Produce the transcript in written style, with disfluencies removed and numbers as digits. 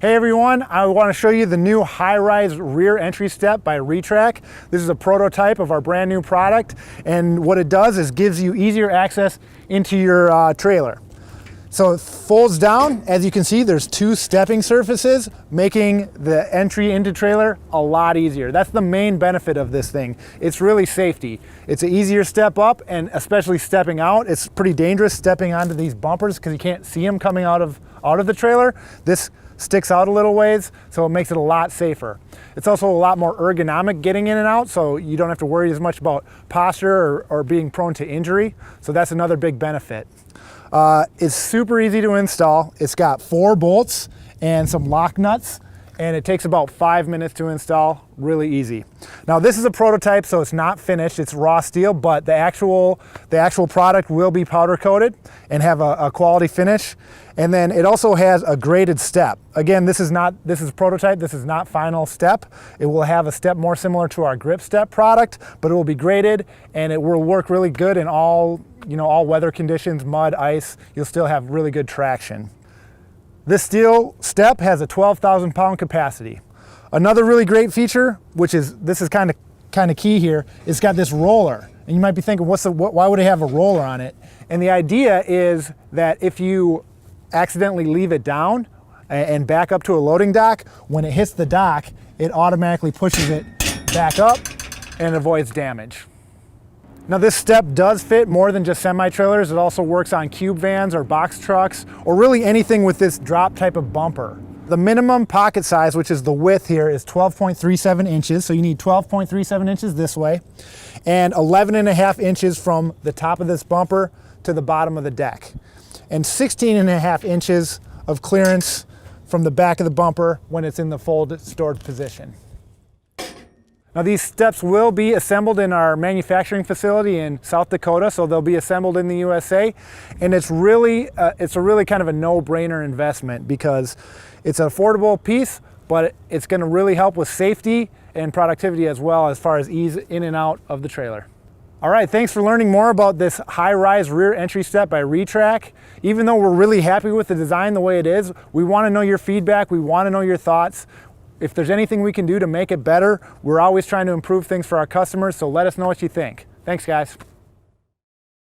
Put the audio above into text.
Hey everyone, I want to show you the new Highrise rear entry step by Retrack. This is a prototype of our brand new product, and what it does is gives you easier access into your trailer. So it folds down. As you can see, there's two stepping surfaces, making the entry into trailer a lot easier. That's the main benefit of this thing. It's really safety. It's an easier step up, and especially stepping out. It's pretty dangerous stepping onto these bumpers because you can't see them coming out of the trailer. This sticks out a little ways, so it makes it a lot safer. It's also a lot more ergonomic getting in and out, so you don't have to worry as much about posture or being prone to injury. So that's another big benefit. It's super easy to install. It's got 4 bolts and some lock nuts, and it takes about 5 minutes to install. Really easy. Now this is a prototype, so it's not finished. It's raw steel, but the actual product will be powder coated and have a quality finish. And then it also has a graded step. Again, this is prototype. This is not final step. It will have a step more similar to our grip step product, but it will be graded and it will work really good in all weather conditions, mud, ice. You'll still have really good traction. This steel step has a 12,000 pound capacity. Another really great feature, this is kind of key here, it's got this roller. And you might be thinking, why would it have a roller on it? And the idea is that if you accidentally leave it down and back up to a loading dock, when it hits the dock, it automatically pushes it back up and avoids damage. Now this step does fit more than just semi-trailers. It also works on cube vans or box trucks, or really anything with this drop type of bumper. The minimum pocket size, which is the width here, is 12.37 inches. So you need 12.37 inches this way, and 11.5 inches from the top of this bumper to the bottom of the deck, and 16.5 inches of clearance from the back of the bumper when it's in the folded stored position. Now these steps will be assembled in our manufacturing facility in South Dakota, so they'll be assembled in the USA, and it's a really kind of a no-brainer investment because it's an affordable piece, but it's going to really help with safety and productivity as well as far as ease in and out of the trailer. All right, thanks for learning more about this Highrise rear entry step by Retrack. Even though we're really happy with the design the way it is, we want to know your feedback, we want to know your thoughts. If there's anything we can do to make it better, we're always trying to improve things for our customers, so let us know what you think. Thanks, guys.